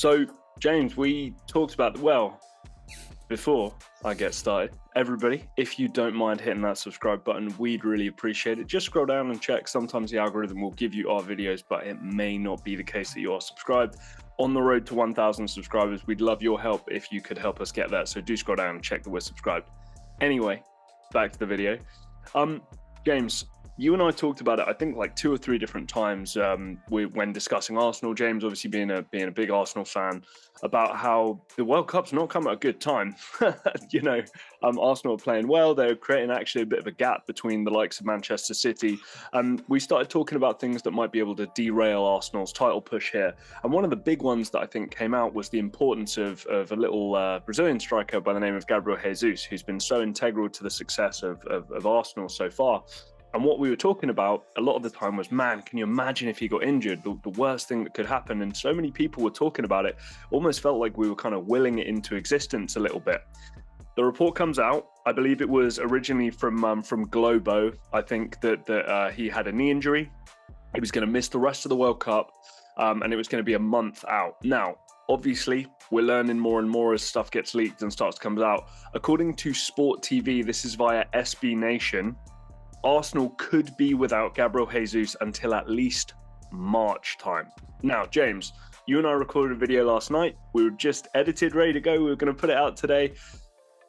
So, James, we talked about, before I get started, everybody, if you don't mind hitting that subscribe button, we'd really appreciate it. Just scroll down and check. Sometimes the algorithm will give you our videos, but it may not be the case that you are subscribed. On the road to 1,000 subscribers, we'd love your help if you could help us get there. So do scroll down and check that we're subscribed. Anyway, back to the video. James, you and I talked about it, I think, like 2 or 3 different times when discussing Arsenal. James, obviously being a big Arsenal fan, about how the World Cup's not come at a good time. Arsenal are playing well. They're creating actually a bit of a gap between the likes of Manchester City. We started talking about things that might be able to derail Arsenal's title push here. And one of the big ones that I think came out was the importance of a little Brazilian striker by the name of Gabriel Jesus, who's been so integral to the success of Arsenal so far. And what we were talking about a lot of the time was, man, can you imagine if he got injured? The worst thing that could happen. And so many people were talking about it, almost felt like we were kind of willing it into existence a little bit. The report comes out. I believe it was originally from Globo. I think that he had a knee injury. He was going to miss the rest of the World Cup, and it was going to be a month out. Now, obviously, we're learning more and more as stuff gets leaked and starts to come out. According to Sport TV, this is via SB Nation, Arsenal could be without Gabriel Jesus until at least March time. Now, James, you and I recorded a video last night. We were just edited, ready to go. We were going to put it out today.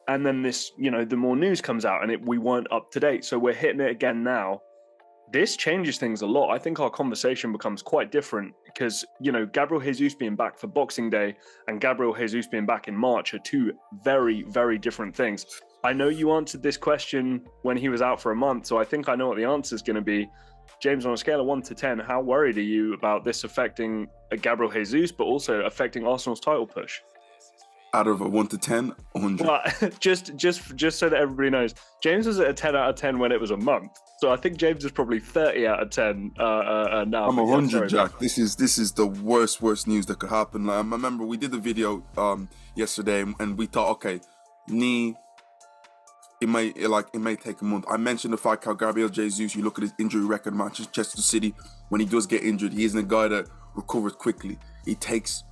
And then this, the more news comes out and we weren't up to date. So we're hitting it again now. This changes things a lot. I think our conversation becomes quite different because, Gabriel Jesus being back for Boxing Day and Gabriel Jesus being back in March are 2 very, very different things. I know you answered this question when he was out for a month, so I think I know what the answer is going to be. James, on a scale of 1 to 10, how worried are you about this affecting Gabriel Jesus, but also affecting Arsenal's title push? Out of a 1 to 10, 100. Well, just so that everybody knows, James was at a 10 out of 10 when it was a month. So I think James is probably 30 out of 10 now. I'm 100, Jack. This is the worst news that could happen. I remember we did the video yesterday, and we thought, okay, knee. It may take a month. I mentioned the fact how Gabriel Jesus, you look at his injury record, Manchester City, when he does get injured, he isn't a guy that recovers quickly. It takes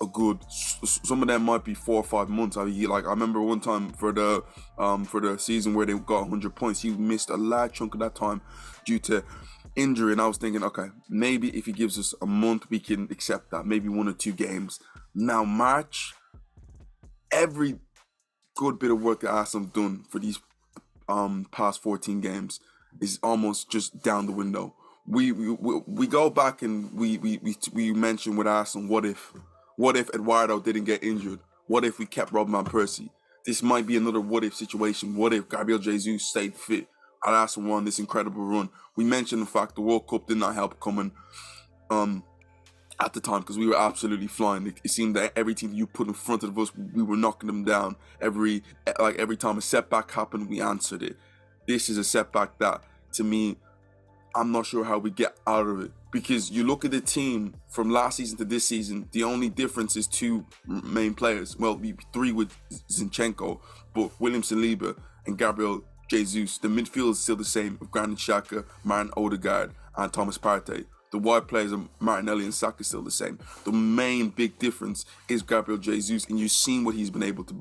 a good, some of them might be 4 or 5 months. I remember one time for the season where they got 100 points, he missed a large chunk of that time due to injury, and I was thinking, okay, maybe if he gives us a month, we can accept that. Maybe 1 or 2 games. Now March, every good bit of work that Arsenal have done for these past 14 games is almost just down the window. We go back and we mention with Arsenal, what if Eduardo didn't get injured? What if we kept Robin van Persie? This might be another what if situation. What if Gabriel Jesus stayed fit and Arsenal won this incredible run? We mentioned the fact the World Cup did not help coming at the time because we were absolutely flying. It seemed that every team you put in front of us, we were knocking them down. Every time a setback happened, we answered it. This is a setback that, to me, I'm not sure how we get out of it. Because you look at the team from last season to this season, the only difference is 2 main players. Well, 3 with Zinchenko, but William Saliba and Gabriel Jesus. The midfield is still the same with Granit Xhaka, Martin Odegaard, and Thomas Partey. The wide players of Martinelli and Saka still the same. The main big difference is Gabriel Jesus, and you've seen what he's been able to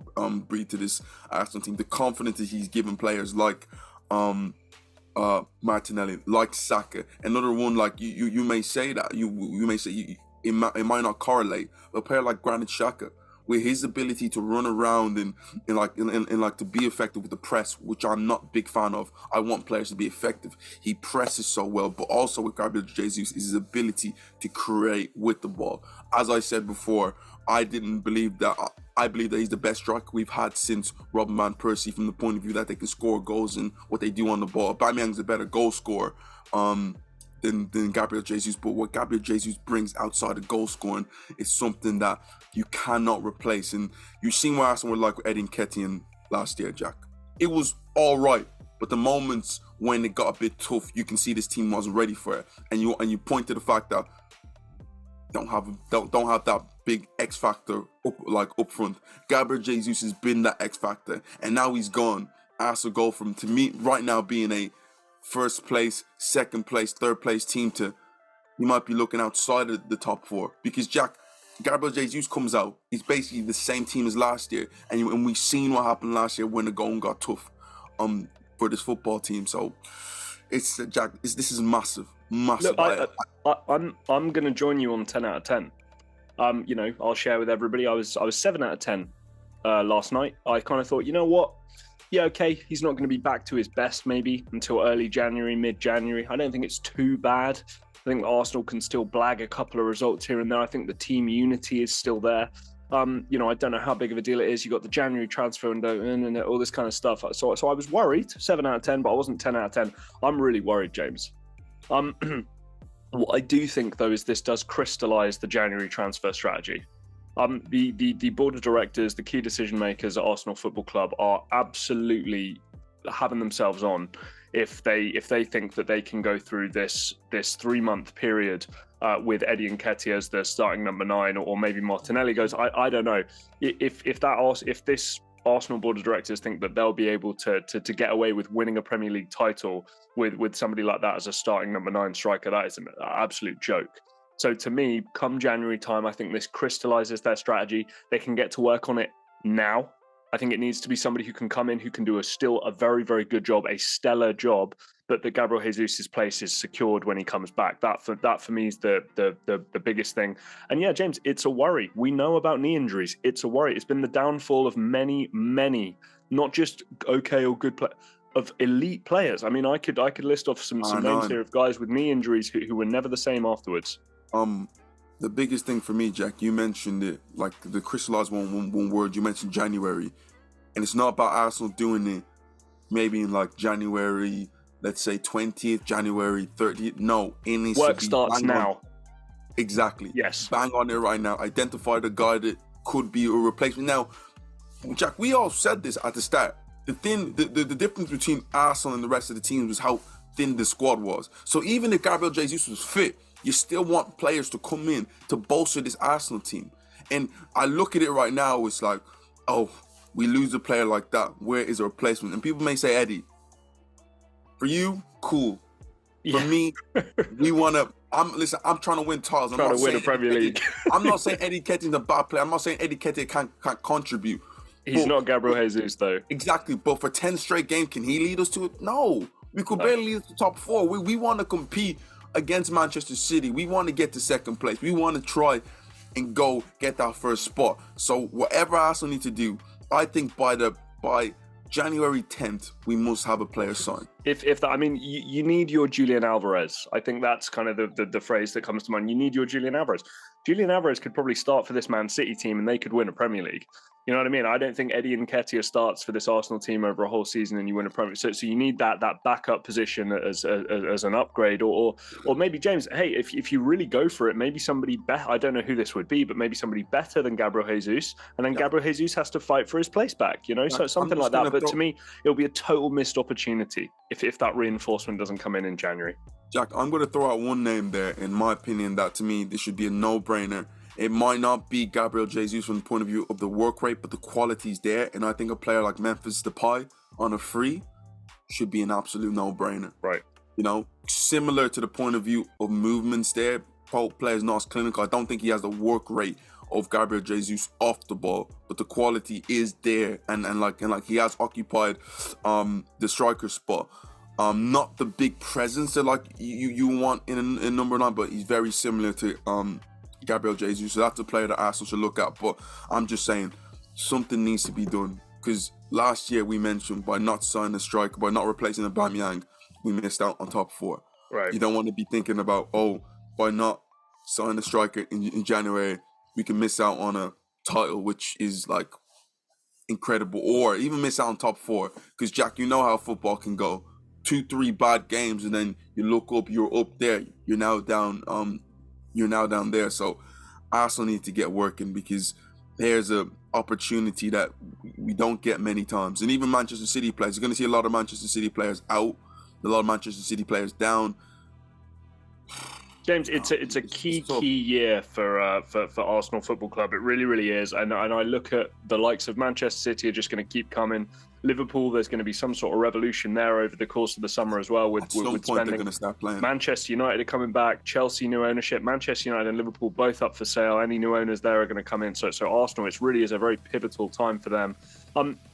bring to this Arsenal team. The confidence that he's given players like Martinelli, like Saka. Another one, like you may say that you may say it might not correlate. But a player like Granit Xhaka, with his ability to run around and to be effective with the press, which I'm not a big fan of. I want players to be effective. He presses so well, but also with Gabriel Jesus is his ability to create with the ball. As I said before, I believe that he's the best striker we've had since Robin van Persie, from the point of view that they can score goals and what they do on the ball. Aubameyang's a better goal scorer than Gabriel Jesus, but what Gabriel Jesus brings outside of goal scoring is something that you cannot replace. And you've seen what Arsenal were like with Eddie Nketiah last year, Jack. It was all right, but the moments when it got a bit tough, you can see this team wasn't ready for it. And you point to the fact that don't have that big X factor up front. Gabriel Jesus has been that X factor, and now he's gone. Arsenal go from, to me right now, being a first place, second place, third place team to you might be looking outside of the top 4. Because Jack, Gabriel Jesus comes out, he's basically the same team as last year, and we've seen what happened last year when the going got tough, for this football team. So it's Jack. This is massive. Look, I'm going to join you on 10 out of 10. You know, I'll share with everybody. I was 7 out of 10 last night. I kind of thought, you know what? Yeah, okay, he's not going to be back to his best maybe until early January, mid-January. I don't think it's too bad. I think Arsenal can still blag a couple of results here and there. I think the team unity is still there. You know, I don't know how big of a deal it is. You got the January transfer window and all this kind of stuff. So I was worried, 7 out of 10, but I wasn't 10 out of 10. I'm really worried, James. What I do think, though, is this does crystallise the January transfer strategy. The board of directors, the key decision makers at Arsenal Football Club are absolutely having themselves on if they think that they can go through this 3-month period with Eddie Nketiah as the starting number 9, or maybe Martinelli goes. I don't know if this Arsenal board of directors think that they'll be able to get away with winning a Premier League title with somebody like that as a starting number 9 striker. That is an absolute joke. So to me, come January time, I think this crystallizes their strategy. They can get to work on it now. I think it needs to be somebody who can come in, who can do a very, very good job, a stellar job, but that Gabriel Jesus' place is secured when he comes back. That for me is the biggest thing. And yeah, James, it's a worry. We know about knee injuries. It's a worry. It's been the downfall of many, not just okay or good of elite players. I mean, I could list off some names here of guys with knee injuries who were never the same afterwards. The biggest thing for me, Jack, you mentioned it, like the crystallized one word, you mentioned January. And it's not about Arsenal doing it maybe in like January, let's say 20th, January 30th. No, it needs work to be starts now. On. Exactly. Yes. Bang on it right now. Identify the guy that could be a replacement. Now, Jack, we all said this at the start. The difference between Arsenal and the rest of the teams was how thin the squad was. So even if Gabriel Jesus was fit, you still want players to come in to bolster this Arsenal team. And I look at it right now, it's like, oh, we lose a player like that. Where is a replacement? And people may say, Eddie, for you, cool. For me, we want to... I'm trying to win titles. I'm trying to win a Premier League. I'm not saying Eddie Nketiah's a bad player. I'm not saying Eddie Nketiah can't contribute. He's not Gabriel Jesus, though. Exactly. But for 10 straight games, can he lead us to it? No. We could barely lead us to top 4. We want to compete against Manchester City. We want to get to second place. We want to try and go get that first spot. So whatever Arsenal need to do, I think by January 10th, we must have a player signed. If that, I mean, you need your Julian Alvarez. I think that's kind of the phrase that comes to mind. You need your Julian Alvarez. Julian Alvarez could probably start for this Man City team and they could win a Premier League. You know what I mean? I don't think Eddie Nketiah starts for this Arsenal team over a whole season and you win a Premier League. So you need that backup position as an upgrade, or maybe, James, hey, if you really go for it, maybe somebody better. I don't know who this would be, but maybe somebody better than Gabriel Jesus, and then Gabriel Jesus has to fight for his place back. You know, so something like that. But to me, it'll be a total missed opportunity if that reinforcement doesn't come in January. Jack, I'm going to throw out one name there. In my opinion, that to me, this should be a no-brainer. It might not be Gabriel Jesus from the point of view of the work rate, but the quality's there. And I think a player like Memphis Depay on a free should be an absolute no-brainer. Right. You know, similar to the point of view of movements there. Player's not as clinical. I don't think he has the work rate of Gabriel Jesus off the ball, but the quality is there. And like he has occupied the striker spot. Not the big presence that like you want in number 9, but he's very similar to Gabriel Jesus. So that's a player that Arsenal should look at. But I'm just saying something needs to be done, because last year we mentioned by not signing a striker, by not replacing Aubameyang, we missed out on top 4. Right. You don't want to be thinking about, by not signing a striker in January, we can miss out on a title, which is like incredible, or even miss out on top 4. Because Jack, you know how football can go. 2-3 bad games, and then you look up, you're up there. You're now down. You're now down there. So Arsenal need to get working, because there's a opportunity that we don't get many times. And even Manchester City players, you're going to see a lot of Manchester City players out, a lot of Manchester City players down. James, it's a key year for Arsenal Football Club. It really, really is. And I look at the likes of Manchester City are just going to keep coming. Liverpool, there's going to be some sort of revolution there over the course of the summer as well. At some point, they're going to start playing. Manchester United are coming back. Chelsea, new ownership. Manchester United and Liverpool both up for sale. Any new owners there are going to come in. So Arsenal, it really is a very pivotal time for them.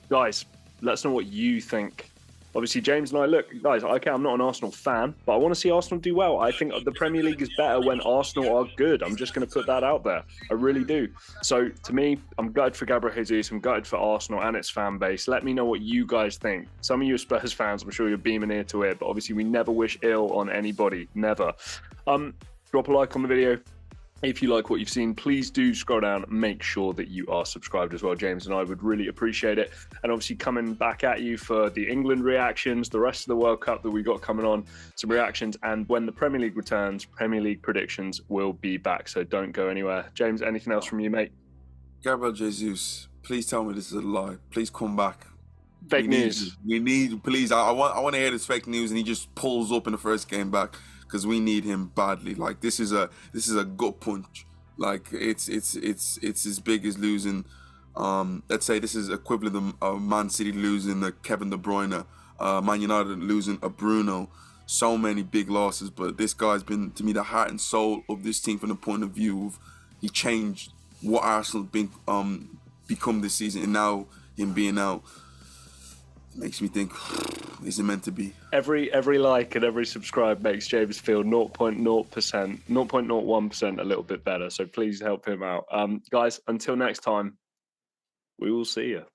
Guys, let us know what you think. Obviously, James and I, look, guys, okay, I'm not an Arsenal fan, but I want to see Arsenal do well. I think the Premier League is better when Arsenal are good. I'm just going to put that out there. I really do. So, to me, I'm gutted for Gabriel Jesus. I'm gutted for Arsenal and its fan base. Let me know what you guys think. Some of you are Spurs fans. I'm sure you're beaming ear to ear, but obviously, we never wish ill on anybody. Never. Drop a like on the video. If you like what you've seen, please do scroll down. Make sure that you are subscribed as well. James and I would really appreciate it. And obviously coming back at you for the England reactions, the rest of the World Cup that we got coming on, some reactions. And when the Premier League returns, Premier League predictions will be back. So don't go anywhere. James, anything else from you, mate? Gabriel Jesus, please tell me this is a lie. Please come back. Fake news. Please. I want to hear this fake news, and he just pulls up in the first game back. Because we need him badly. Like this is a gut punch. Like it's as big as losing. Let's say this is equivalent of Man City losing a Kevin De Bruyne, Man United losing a Bruno. So many big losses, but this guy's been to me the heart and soul of this team from the point of view of he changed what Arsenal been become this season, and now him being out makes me think, is it meant to be? Every like and every subscribe makes James feel 0.01% a little bit better. So please help him out. Guys, until next time, we will see you.